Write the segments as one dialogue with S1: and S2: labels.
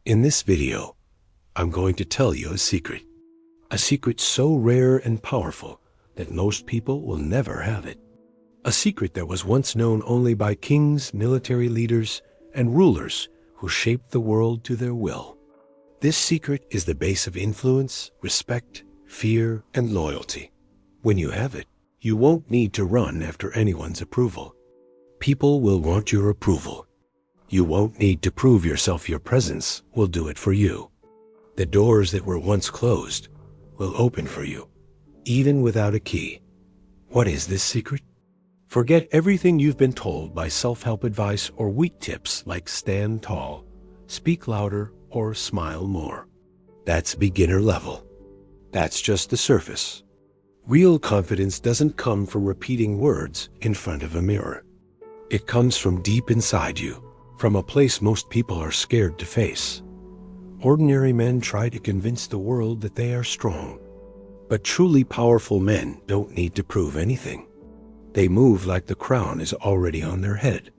S1: In this video, I'm going to tell you a secret so rare and powerful that most people will never have it. A secret that was once known only by kings, military leaders, and rulers who shaped the world to their will. This secret is the base of influence, respect, fear, and loyalty. When you have it, you won't need to run after anyone's approval. People will want your approval. You won't need to prove yourself. Your presence will do it for you. The doors that were once closed will open for you, even without a key. What is this secret? Forget everything you've been told by self-help advice or weak tips like stand tall, speak louder, or smile more. That's beginner level. That's just the surface. Real confidence doesn't come from repeating words in front of a mirror. It comes from deep inside you, from a place most people are scared to face. Ordinary men try to convince the world that they are strong. But truly powerful men don't need to prove anything. They move like the crown is already on their head.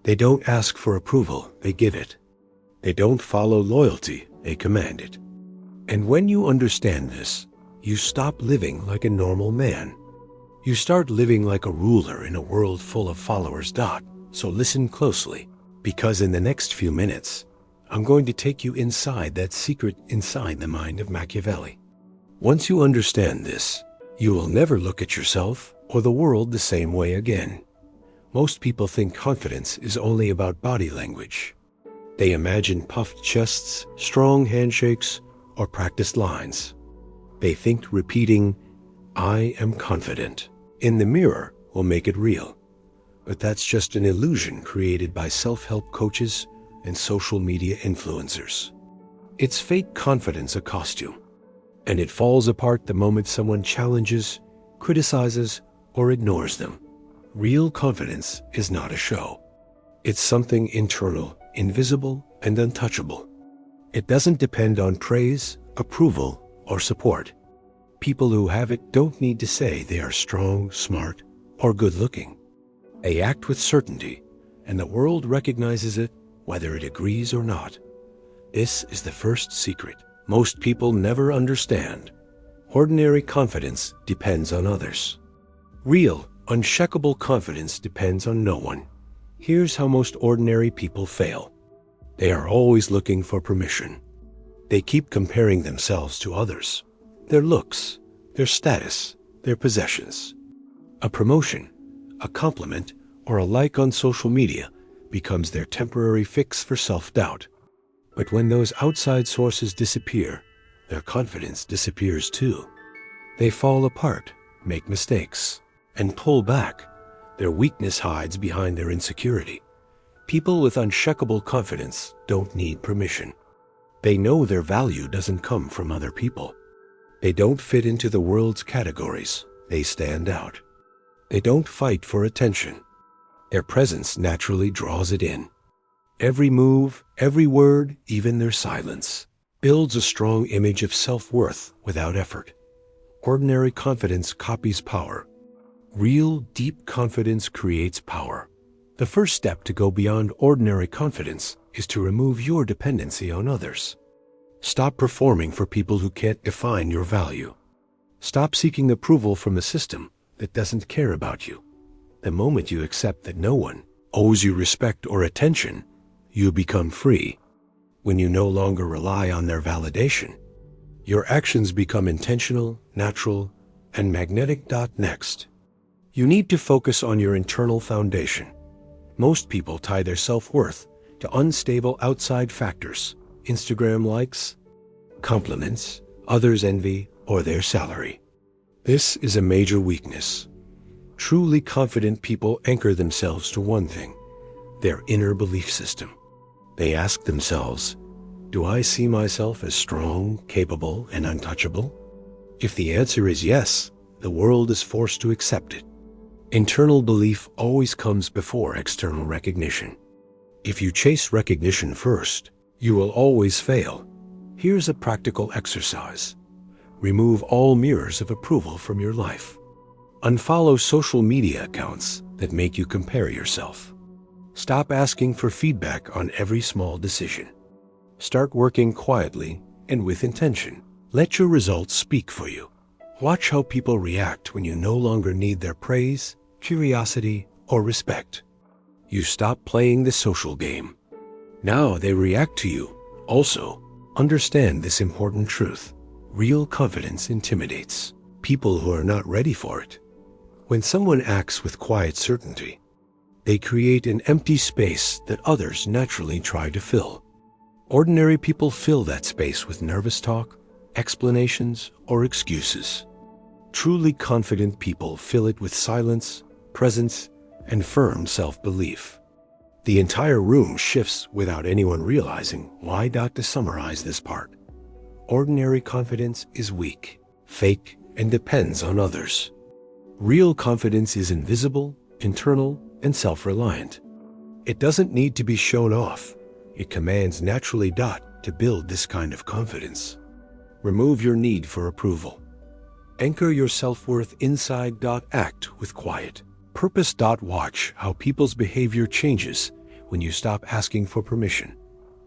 S1: They don't ask for approval, they give it. They don't follow loyalty, they command it. And when you understand this, you stop living like a normal man. You start living like a ruler in a world full of followers. So listen closely, because in the next few minutes, I'm going to take you inside that secret inside the mind of Machiavelli. Once you understand this, you will never look at yourself or the world the same way again. Most people think confidence is only about body language. They imagine puffed chests, strong handshakes, or practiced lines. They think repeating, "I am confident," in the mirror will make it real. But that's just an illusion created by self-help coaches and social media influencers. It's fake confidence, a costume, and it falls apart the moment someone challenges, criticizes, or ignores them. Real confidence is not a show. It's something internal, invisible, and untouchable. It doesn't depend on praise, approval, or support. People who have it don't need to say they are strong, smart, or good-looking. They act with certainty, and the world recognizes it whether it agrees or not. This is the first secret most people never understand. Ordinary confidence depends on others. Real, unshakable confidence depends on no one. Here's how most ordinary people fail. They are always looking for permission. They keep comparing themselves to others, their looks, their status, their possessions. A promotion, a compliment, or a like on social media becomes their temporary fix for self-doubt. But when those outside sources disappear, their confidence disappears too. They fall apart, make mistakes, and pull back. Their weakness hides behind their insecurity. People with unshakable confidence don't need permission. They know their value doesn't come from other people. They don't fit into the world's categories. They stand out. They don't fight for attention. Their presence naturally draws it in. Every move, every word, even their silence, builds a strong image of self-worth without effort. Ordinary confidence copies power. Real, deep confidence creates power. The first step to go beyond ordinary confidence is to remove your dependency on others. Stop performing for people who can't define your value. Stop seeking approval from a system that doesn't care about you. The moment you accept that no one owes you respect or attention, you become free. When you no longer rely on their validation, your actions become intentional, natural, and magnetic. Next, you need to focus on your internal foundation. Most people tie their self-worth to unstable outside factors: Instagram likes, compliments, others' envy, or their salary. This is a major weakness. Truly confident people anchor themselves to one thing: their inner belief system. They ask themselves, do I see myself as strong, capable, and untouchable? If the answer is yes, the world is forced to accept it. Internal belief always comes before external recognition. If you chase recognition first, you will always fail. Here's a practical exercise. Remove all mirrors of approval from your life. Unfollow social media accounts that make you compare yourself. Stop asking for feedback on every small decision. Start working quietly and with intention. Let your results speak for you. Watch how people react when you no longer need their praise, curiosity, or respect. You stop playing the social game. Now they react to you. Also, understand this important truth. Real confidence intimidates people who are not ready for it. When someone acts with quiet certainty, they create an empty space that others naturally try to fill. Ordinary people fill that space with nervous talk, explanations, or excuses. Truly confident people fill it with silence, presence, and firm self-belief. The entire room shifts without anyone realizing why. To summarize this part, ordinary confidence is weak, fake, and depends on others. Real confidence is invisible, internal, and self-reliant. It doesn't need to be shown off. It commands naturally. To build this kind of confidence, remove your need for approval. Anchor your self-worth inside. Act with quiet purpose. Watch how people's behavior changes when you stop asking for permission.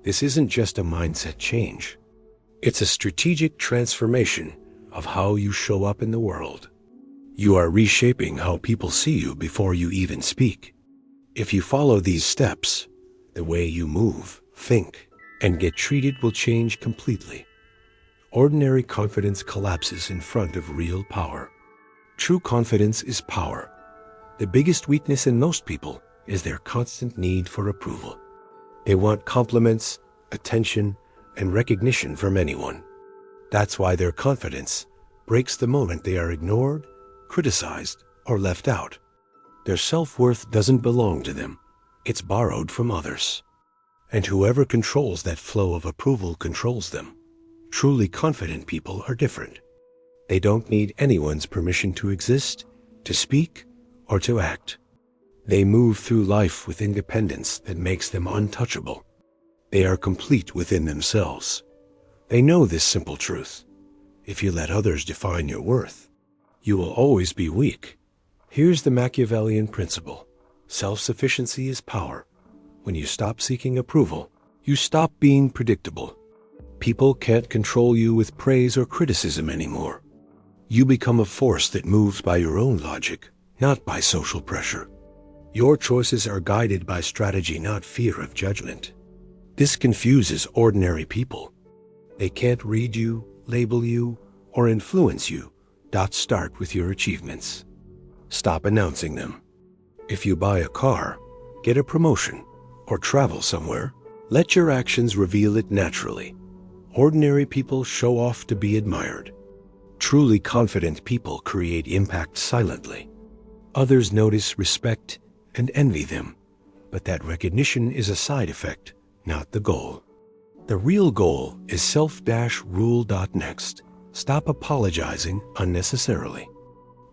S1: This isn't just a mindset change. It's a strategic transformation of how you show up in the world. You are reshaping how people see you before you even speak. If you follow these steps, the way you move, think, and get treated will change completely. Ordinary confidence collapses in front of real power. True confidence is power. The biggest weakness in most people is their constant need for approval. They want compliments, attention, and recognition from anyone. That's why their confidence breaks the moment they are ignored, criticized, or left out. Their self-worth doesn't belong to them. It's borrowed from others. And whoever controls that flow of approval controls them. Truly confident people are different. They don't need anyone's permission to exist, to speak, or to act. They move through life with independence that makes them untouchable. They are complete within themselves. They know this simple truth. If you let others define your worth, you will always be weak. Here's the Machiavellian principle. Self-sufficiency is power. When you stop seeking approval, you stop being predictable. People can't control you with praise or criticism anymore. You become a force that moves by your own logic, not by social pressure. Your choices are guided by strategy, not fear of judgment. This confuses ordinary people. They can't read you, label you, or influence you. Start with your achievements. Stop announcing them. If you buy a car, get a promotion, or travel somewhere, let your actions reveal it naturally. Ordinary people show off to be admired. Truly confident people create impact silently. Others notice, respect, and envy them, but that recognition is a side effect, not the goal. The real goal is self-rule. Next, stop apologizing unnecessarily.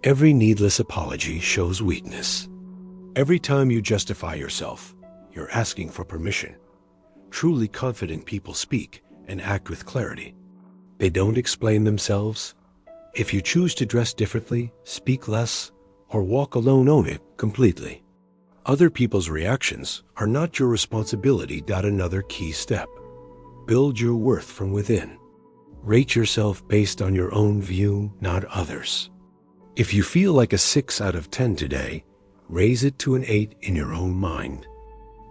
S1: Every needless apology shows weakness. Every time you justify yourself, you're asking for permission. Truly confident people speak and act with clarity. They don't explain themselves. If you choose to dress differently, speak less, or walk alone, own it completely. Other people's reactions are not your responsibility. Another key step. Build your worth from within. Rate yourself based on your own view, not others. If you feel like a 6 out of 10 today, raise it to an 8 in your own mind.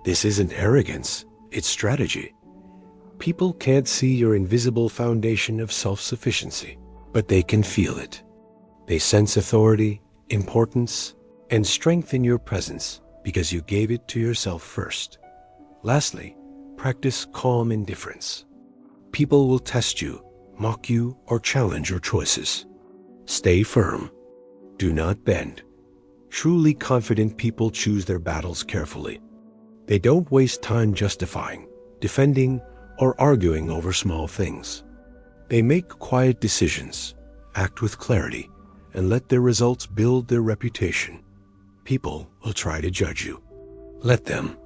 S1: This isn't arrogance, it's strategy. People can't see your invisible foundation of self-sufficiency, but they can feel it. They sense authority, importance, and strength in your presence because you gave it to yourself first. Lastly, practice calm indifference. People will test you, mock you, or challenge your choices. Stay firm. Do not bend. Truly confident people choose their battles carefully. They don't waste time justifying, defending, or arguing over small things. They make quiet decisions, act with clarity, and let their results build their reputation. People will try to judge you. Let them.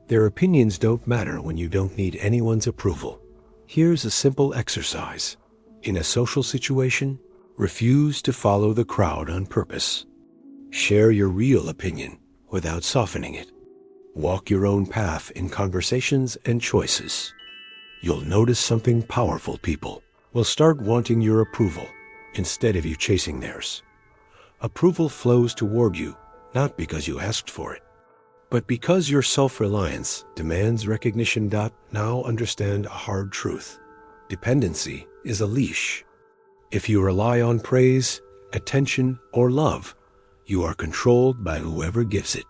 S1: Their opinions don't matter when you don't need anyone's approval. Here's a simple exercise. In a social situation, refuse to follow the crowd on purpose. Share your real opinion without softening it. Walk your own path in conversations and choices. you'll notice something powerful. People will start wanting your approval instead of you chasing theirs. Approval flows toward you, not because you asked for it, but because your self-reliance demands recognition. Now understand a hard truth. Dependency is a leash. If you rely on praise, attention, or love, you are controlled by whoever gives it.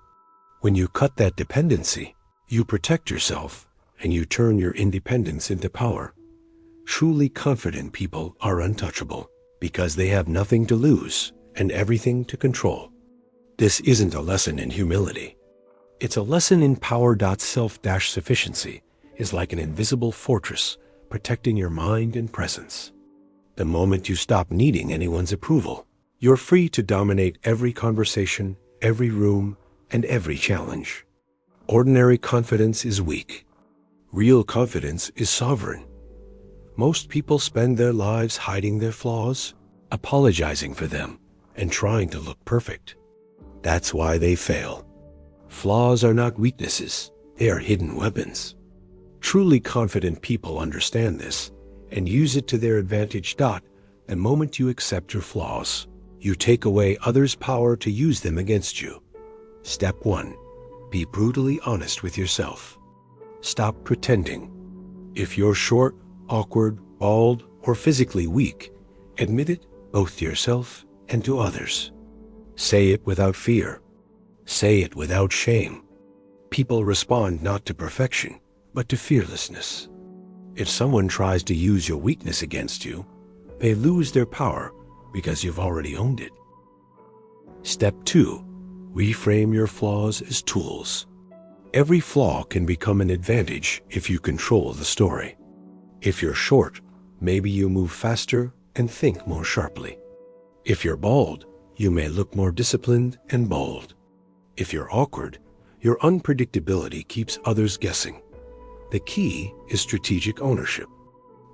S1: When you cut that dependency, you protect yourself and you turn your independence into power. Truly confident people are untouchable because they have nothing to lose and everything to control. This isn't a lesson in humility. It's a lesson in power. Self-sufficiency is like an invisible fortress protecting your mind and presence. The moment you stop needing anyone's approval, you're free to dominate every conversation, every room, and every challenge. Ordinary confidence is weak. Real confidence is sovereign. Most people spend their lives hiding their flaws, apologizing for them, and trying to look perfect. That's why they fail. Flaws are not weaknesses, they are hidden weapons. Truly confident people understand this and use it to their advantage. The moment you accept your flaws, you take away others' power to use them against you. Step 1. Be brutally honest with yourself. Stop pretending. If you're short, awkward, bald, or physically weak, admit it both to yourself and to others. Say it without fear. Say it without shame. People respond not to perfection, but to fearlessness. If someone tries to use your weakness against you, they lose their power because you've already owned it. Step 2. Reframe your flaws as tools. Every flaw can become an advantage if you control the story. If you're short, maybe you move faster and think more sharply. If you're bald, you may look more disciplined and bold. If you're awkward, your unpredictability keeps others guessing. The key is strategic ownership.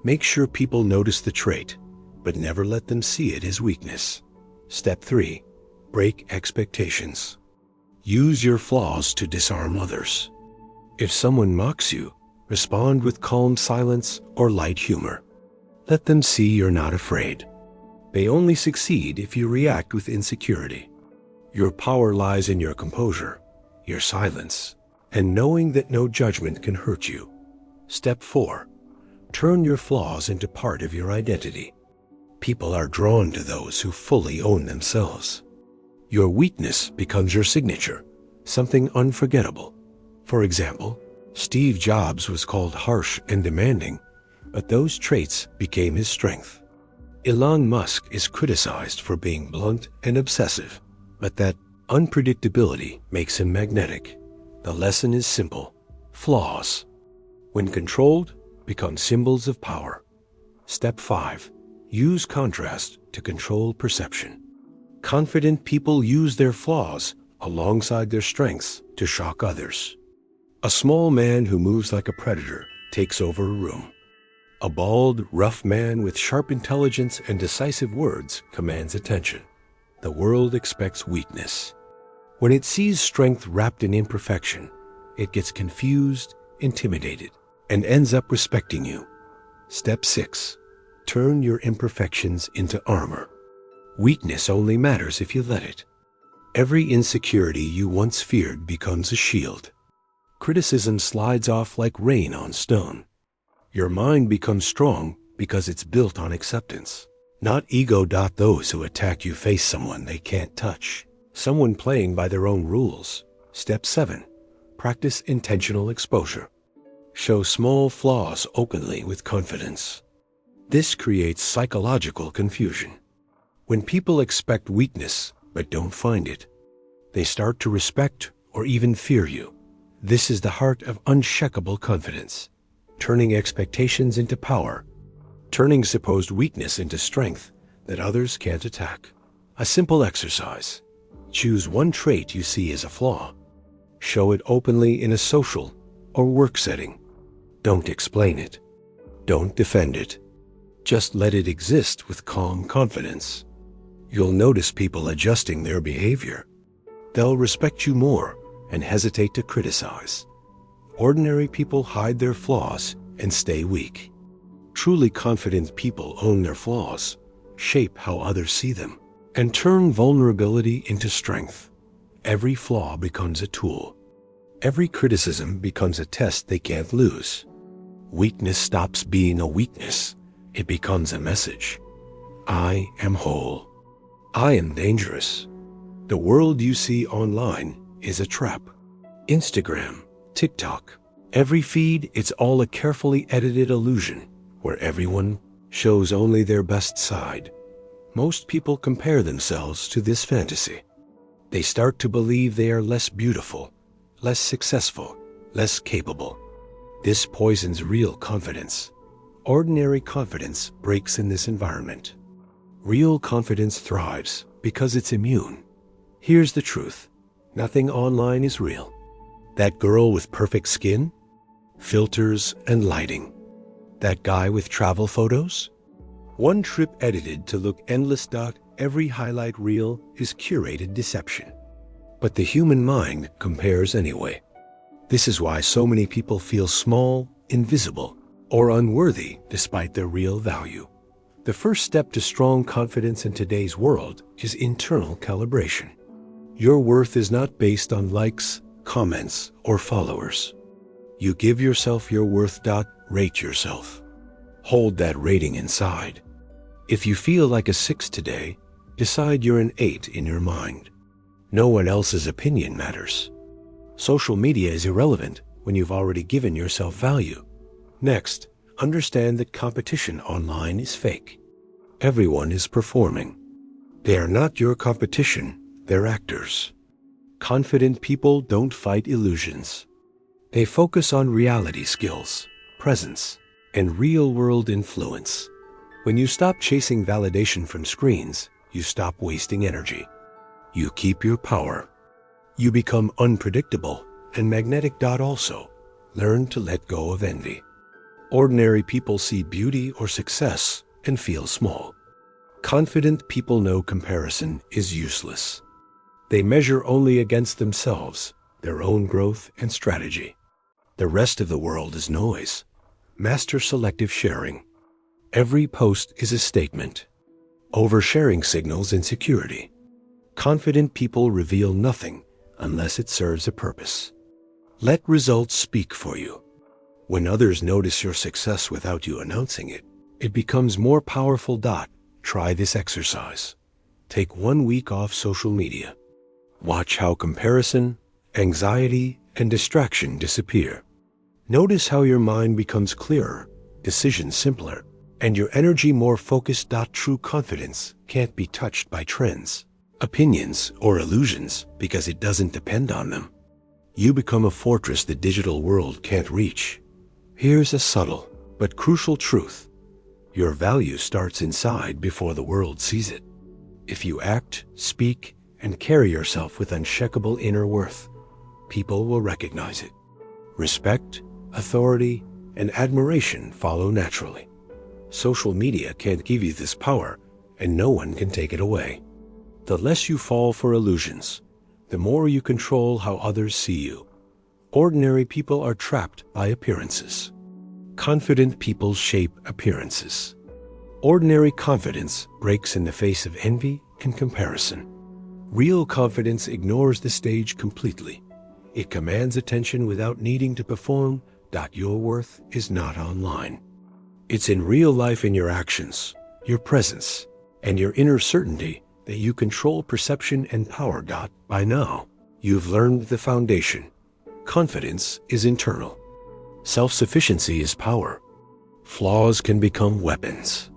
S1: Make sure people notice the trait, but never let them see it as weakness. Step 3. Break expectations. Use your flaws to disarm others. If someone mocks you, respond with calm silence or light humor. Let them see you're not afraid. They only succeed if you react with insecurity. Your power lies in your composure, your silence, and knowing that no judgment can hurt you. Step 4. Turn your flaws into part of your identity. People are drawn to those who fully own themselves. Your weakness becomes your signature, something unforgettable. For example, Steve Jobs was called harsh and demanding, but those traits became his strength. Elon Musk is criticized for being blunt and obsessive, but that unpredictability makes him magnetic. The lesson is simple. Flaws, when controlled, become symbols of power. Step 5. Use contrast to control perception. Confident people use their flaws alongside their strengths to shock others. A small man who moves like a predator takes over a room. A bald, rough man with sharp intelligence and decisive words commands attention. The world expects weakness. When it sees strength wrapped in imperfection, it gets confused, intimidated, and ends up respecting you. Step 6. Turn your imperfections into armor. Weakness only matters if you let it. Every insecurity you once feared becomes a shield. Criticism slides off like rain on stone. Your mind becomes strong because it's built on acceptance, not ego. Those who attack you face someone they can't touch, someone playing by their own rules. Step 7. Practice intentional exposure. Show small flaws openly with confidence. This creates psychological confusion. When people expect weakness but don't find it, they start to respect or even fear you. This is the heart of unshakable confidence, turning expectations into power, turning supposed weakness into strength that others can't attack. A simple exercise. Choose one trait you see as a flaw. Show it openly in a social or work setting. Don't explain it. Don't defend it. Just let it exist with calm confidence. You'll notice people adjusting their behavior. They'll respect you more and hesitate to criticize. Ordinary people hide their flaws and stay weak. Truly confident people own their flaws, shape how others see them, and turn vulnerability into strength. Every flaw becomes a tool. Every criticism becomes a test they can't lose. Weakness stops being a weakness. It becomes a message. I am whole. I am dangerous. The world you see online is a trap. Instagram, TikTok, every feed, it's all a carefully edited illusion where everyone shows only their best side. Most people compare themselves to this fantasy. They start to believe they are less beautiful, less successful, less capable. This poisons real confidence. Ordinary confidence breaks in this environment. Real confidence thrives because it's immune. Here's the truth. Nothing online is real. That girl with perfect skin? Filters and lighting. That guy with travel photos? One trip edited to look endless. Every highlight reel is curated deception. But the human mind compares anyway. This is why so many people feel small, invisible, or unworthy despite their real value. The first step to strong confidence in today's world is internal calibration. Your worth is not based on likes, comments, or followers. You give yourself your worth. Rate yourself. Hold that rating inside. If you feel like a 6 today, decide you're an 8 in your mind. No one else's opinion matters. Social media is irrelevant when you've already given yourself value. Next, understand that competition online is fake. Everyone is performing. They are not your competition, they're actors. Confident people don't fight illusions. They focus on reality skills, presence, and real-world influence. When you stop chasing validation from screens, you stop wasting energy. You keep your power. You become unpredictable and magnetic. Also, learn to let go of envy. Ordinary people see beauty or success and feel small. Confident people know comparison is useless. They measure only against themselves, their own growth and strategy. The rest of the world is noise. Master selective sharing. Every post is a statement. Oversharing signals insecurity. Confident people reveal nothing unless it serves a purpose. Let results speak for you. When others notice your success without you announcing it, it becomes more powerful. Try this exercise. Take 1 week off social media. Watch how comparison, anxiety, and distraction disappear. Notice how your mind becomes clearer, decisions simpler, and your energy more focused. True confidence can't be touched by trends, opinions, or illusions because it doesn't depend on them. You become a fortress the digital world can't reach. Here's a subtle but crucial truth. Your value starts inside before the world sees it. If you act, speak, and carry yourself with unshakable inner worth, people will recognize it. Respect, authority, and admiration follow naturally. Social media can't give you this power, and no one can take it away. The less you fall for illusions, the more you control how others see you. Ordinary people are trapped by appearances. Confident people shape appearances. Ordinary confidence breaks in the face of envy and comparison. Real confidence ignores the stage completely. It commands attention without needing to perform. Your worth is not online. It's in real life, in your actions, your presence, and your inner certainty that you control perception and power. By now, you've learned the foundation. Confidence is internal. Self-sufficiency is power. Flaws can become weapons.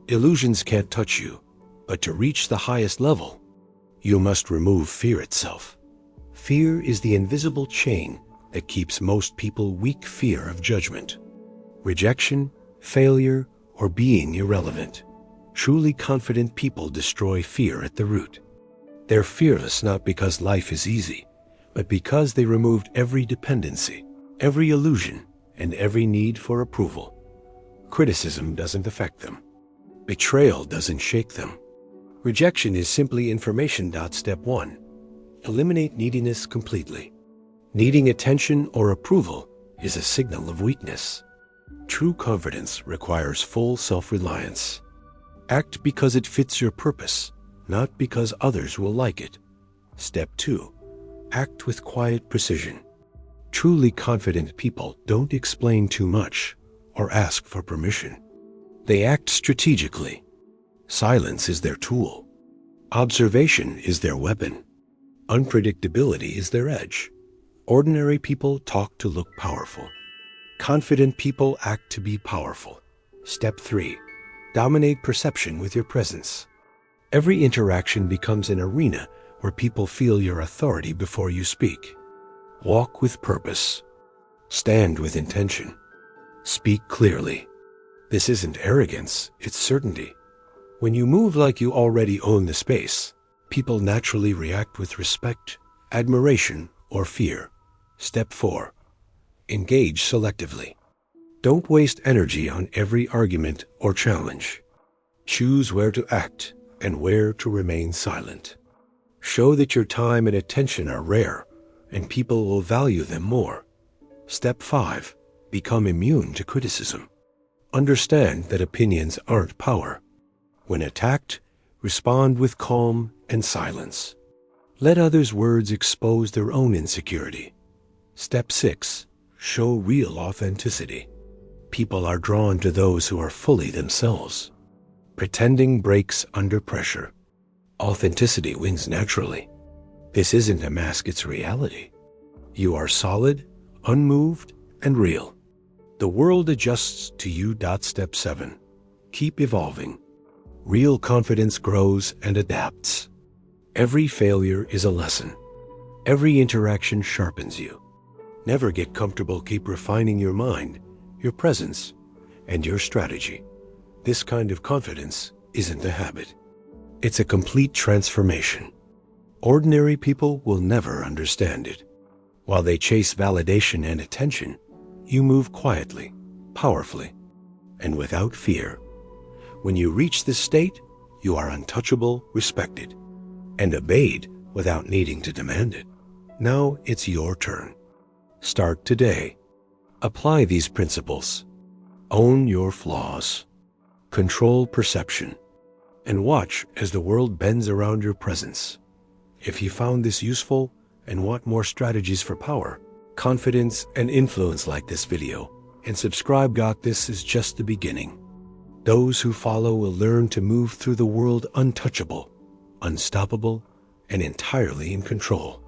S1: Illusions can't touch you, but to reach the highest level, you must remove fear itself. Fear is the invisible chain that keeps most people weak. Fear of judgment, rejection, failure, or being irrelevant. Truly confident people destroy fear at the root. They're fearless not because life is easy, but because they removed every dependency, every illusion, and every need for approval. Criticism doesn't affect them. Betrayal doesn't shake them. Rejection is simply information. Step 1. Eliminate neediness completely. Needing attention or approval is a signal of weakness. True confidence requires full self-reliance. Act because it fits your purpose, not because others will like it. Step 2. Act with quiet precision. Truly confident people don't explain too much or ask for permission. They act strategically. Silence is their tool. Observation is their weapon. Unpredictability is their edge. Ordinary people talk to look powerful. Confident people act to be powerful. Step 3. Dominate perception with your presence. Every interaction becomes an arena where people feel your authority before you speak. Walk with purpose. Stand with intention. Speak clearly. This isn't arrogance, it's certainty. When you move like you already own the space, people naturally react with respect, admiration, or fear. Step 4. Engage selectively. Don't waste energy on every argument or challenge. Choose where to act and where to remain silent. Show that your time and attention are rare, and people will value them more. Step 5. Become immune to criticism. Understand that opinions aren't power. When attacked, respond with calm and silence. Let others' words expose their own insecurity. Step 6. Show real authenticity. People are drawn to those who are fully themselves. Pretending breaks under pressure. Authenticity wins naturally. This isn't a mask, it's reality. You are solid, unmoved, and real. The world adjusts to you. Step 7. Keep evolving. Real confidence grows and adapts. Every failure is a lesson. Every interaction sharpens you. Never get comfortable. Keep refining your mind, your presence, and your strategy. This kind of confidence isn't a habit. It's a complete transformation. Ordinary people will never understand it. While they chase validation and attention, you move quietly, powerfully, and without fear. When you reach this state, you are untouchable, respected, and obeyed without needing to demand it. Now it's your turn. Start today. Apply these principles. Own your flaws. Control perception. And watch as the world bends around your presence. If you found this useful and want more strategies for power, confidence, and influence, like this video and subscribe. This is just the beginning. Those who follow will learn to move through the world untouchable, unstoppable, and entirely in control.